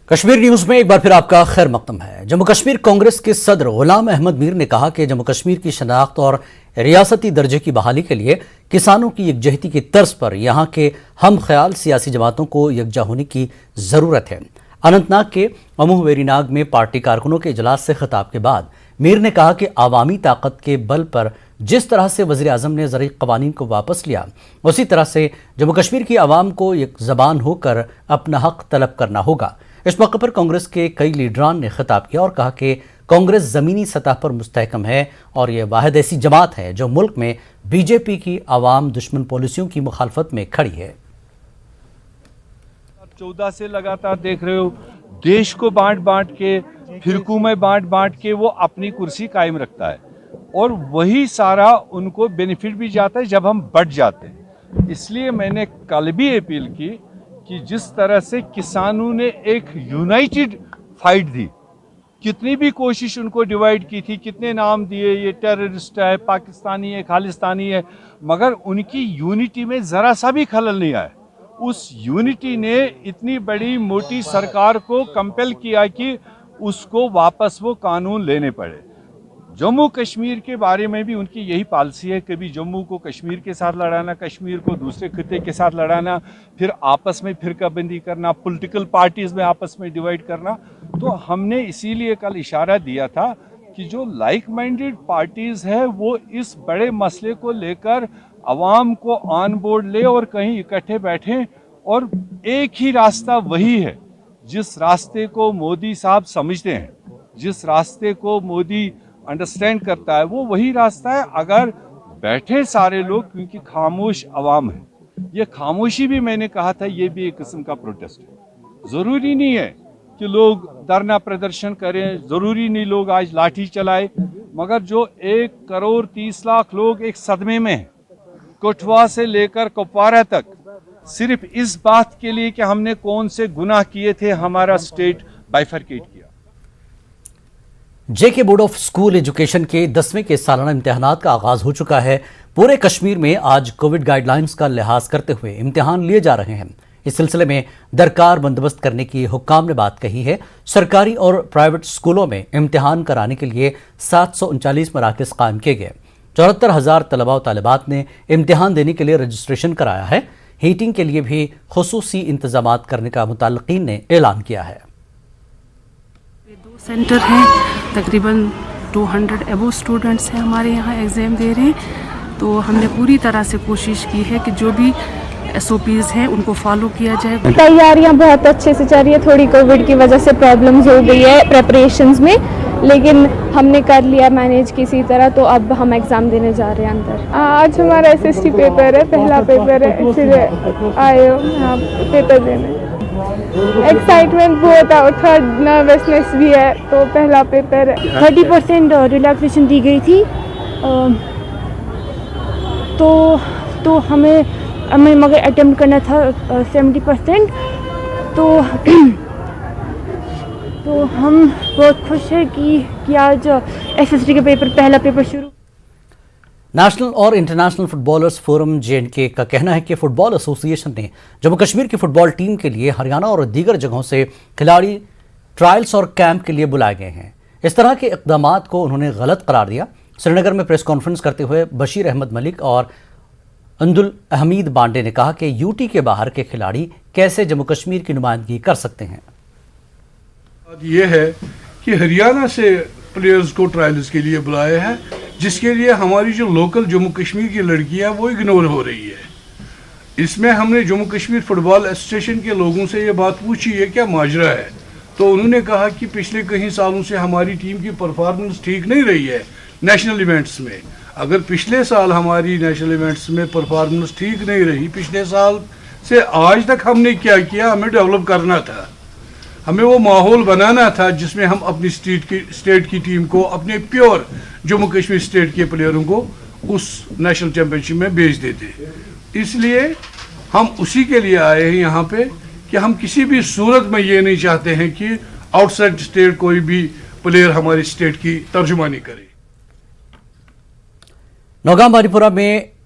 Kashmir news میں ایک بار پھر آپ کا خیر مقدم ہے۔ جموں کشمیر کانگریس کے صدر غلام احمد میر نے کہا کہ جموں کشمیر کی شناخت اور ریاستی درجے کی بحالی کے لیے کسانوں کی یکجہتی کی طرز پر یہاں کے ہم خیال سیاسی جماعتوں کو یکجا ہونے کی ضرورت ہے۔ اننت ناگ کے اموہ ویری ناگ میں پارٹی کارکنوں کے اجلاس سے خطاب کے بعد میر نے کہا کہ عوامی طاقت کے بل پر جس طرح سے وزیر اعظم نے زرعی قوانین کو واپس لیا، اسی طرح سے جموں کشمیر کی عوام کو ایک زبان ہو کر اپنا حق طلب کرنا ہوگا۔ اس موقع پر کانگریس کے کئی لیڈران نے خطاب کیا اور کہا کہ کانگریس زمینی سطح پر مستحکم ہے اور یہ واحد ایسی جماعت ہے جو ملک میں بی جے پی کی عوام دشمن پالیسیوں کی مخالفت میں کھڑی ہے۔ 14 سے لگاتار دیکھ رہے ہو، دیش کو بانٹ کے، فرقوں میں بانٹ کے وہ اپنی کرسی قائم رکھتا ہے اور وہی سارا ان کو بینیفٹ بھی جاتا ہے جب ہم بٹ جاتے ہیں۔ اس لیے میں نے کل بھی اپیل کی کہ جس طرح سے کسانوں نے ایک یونائٹڈ فائٹ دی، کتنی بھی کوشش ان کو ڈیوائیڈ کی تھی، کتنے نام دیے، یہ ٹیررسٹ ہے، پاکستانی ہے، خالستانی ہے، مگر ان کی یونٹی میں ذرا سا بھی خلل نہیں آیا۔ اس یونٹی نے اتنی بڑی موٹی سرکار کو کمپل کیا کہ اس کو واپس وہ قانون لینے پڑے۔ جموں کشمیر کے بارے میں بھی ان کی یہی پالیسی ہے، کبھی جموں کو کشمیر کے ساتھ لڑانا، کشمیر کو دوسرے خطے کے ساتھ لڑانا، پھر آپس میں فرقہ بندی کرنا، پولیٹیکل پارٹیز میں آپس میں ڈیوائیڈ کرنا۔ تو ہم نے اسی لیے کل اشارہ دیا تھا کہ جو لائک مائنڈڈ پارٹیز ہیں وہ اس بڑے مسئلے کو لے کر عوام کو آن بورڈ لے اور کہیں اکٹھے بیٹھیں، اور ایک ہی راستہ وہی ہے جس راستے کو مودی صاحب سمجھتے ہیں، جس راستے کو مودی انڈرسٹینڈ کرتا ہے، وہ وہی راستہ ہے۔ اگر بیٹھے سارے لوگ، کیونکہ خاموش عوام ہے، یہ خاموشی بھی میں نے کہا تھا یہ بھی ایک قسم کا پروٹیسٹ ہے۔ ضروری نہیں ہے کہ لوگ دھرنا پردرشن کریں، ضروری نہیں لوگ آج لاٹھی چلائے، مگر جو 1,30,00,000 لوگ ایک صدمے میں ہیں، کٹھوا سے لے کر کپوارہ تک، صرف اس بات کے لیے کہ ہم نے کون سے گناہ کیے تھے، ہمارا سٹیٹ بائیفرکیٹ کیا۔ جے کے بورڈ آف اسکول ایجوکیشن کے 10ویں کے سالانہ امتحانات کا آغاز ہو چکا ہے۔ پورے کشمیر میں آج کووڈ گائیڈ لائنز کا لحاظ کرتے ہوئے امتحان لیے جا رہے ہیں۔ اس سلسلے میں درکار بندوبست کرنے کی حکام نے بات کہی ہے۔ سرکاری اور پرائیویٹ اسکولوں میں امتحان کرانے کے لیے 739 مراکز قائم کیے گئے۔ 74,000 طلباء و طالبات نے امتحان دینے کے لیے رجسٹریشن کرایا ہے۔ ہیٹنگ کے لیے بھی خصوصی انتظامات کرنے کا متعلقین نے اعلان کیا ہے۔ 2 سینٹر ہیں، تقریباً 200 ابو اسٹوڈنٹس ہیں ہمارے یہاں ایگزام دے رہے ہیں، تو ہم نے پوری طرح سے کوشش کی ہے کہ جو بھی SOPs ہیں ان کو فالو کیا جائے۔ تیاریاں بہت اچھے سے چل رہی ہے، تھوڑی کووڈ کی وجہ سے پرابلمز ہو گئی ہے پریپریشنز میں، لیکن ہم نے کر لیا مینیج کسی طرح، تو اب ہم ایگزام دینے جا رہے ہیں اندر۔ آج ہمارا SST پیپر ہے، پہلا پیپر ہے، اس لیے آئے ہو یہاں پیپر دینے۔ ایکسائٹمنٹ بہت ہے اور تھوڑا نروسنس بھی ہے، تو پہلا پیپر ہے۔ 30% ریلیکسیشن دی گئی تھی، تو ہمیں مگر اٹیمپٹ کرنا تھا 70%، تو ہم بہت خوش ہیں کہ آج SST کا پیپر، پہلا پیپر شروع۔ نیشنل اور international footballers forum JNK کا کہنا ہے کہ فٹ بال ایسوسی ایشن نے جموں کشمیر کی فٹ بال ٹیم کے لیے ہریانہ اور دیگر جگہوں سے کھلاڑی ٹرائلز اور کیمپ کے لیے بلائے گئے ہیں۔ اس طرح کے اقدامات کو انہوں نے غلط قرار دیا۔ سری نگر میں پریس کانفرنس کرتے ہوئے بشیر احمد ملک اور اندل احمید بانڈے نے کہا کہ UT کے باہر کے کھلاڑی کیسے جموں کشمیر کی نمائندگی کر سکتے ہیں۔ یہ ہے کہ ہریانہ سے پلیئرز کو ٹرائلز کے لیے بلایا ہے، جس کے لیے ہماری جو لوکل جموں کشمیر کی لڑکیاں وہ اگنور ہو رہی ہے۔ اس میں ہم نے جموں کشمیر فٹ بال ایسوسیشن کے لوگوں سے یہ بات پوچھی ہے کیا ماجرا ہے، تو انہوں نے کہا کہ پچھلے کئی سالوں سے ہماری ٹیم کی پرفارمنس ٹھیک نہیں رہی ہے نیشنل ایونٹس میں۔ اگر پچھلے سال ہماری نیشنل ایونٹس میں پرفارمنس ٹھیک نہیں رہی، پچھلے سال سے آج تک ہم نے کیا کیا، ہمیں ڈیولپ کرنا تھا، ہمیں وہ ماحول بنانا تھا جس میں ہم اپنی اسٹیٹ کی ٹیم کو، اپنے پیور جموں کشمیر اسٹیٹ کے پلیئروں کو اس نیشنل چیمپئن شپ میں بھیج دیتے۔ اس لیے ہم اسی کے لیے آئے ہیں یہاں پہ کہ ہم کسی بھی صورت میں یہ نہیں چاہتے ہیں کہ آؤٹ سائڈ اسٹیٹ کوئی بھی پلیئر ہماری اسٹیٹ کی ترجمانی کرے۔ نوگام بانی پورہ میں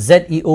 ZEO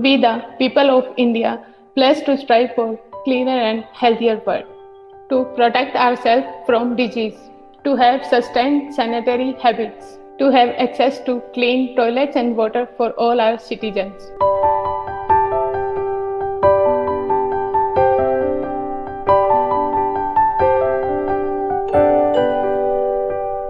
We the people of India pledge to strive for cleaner and healthier world, to protect ourselves from disease, to have sustained sanitary habits, to have access to clean toilets and water for all our citizens.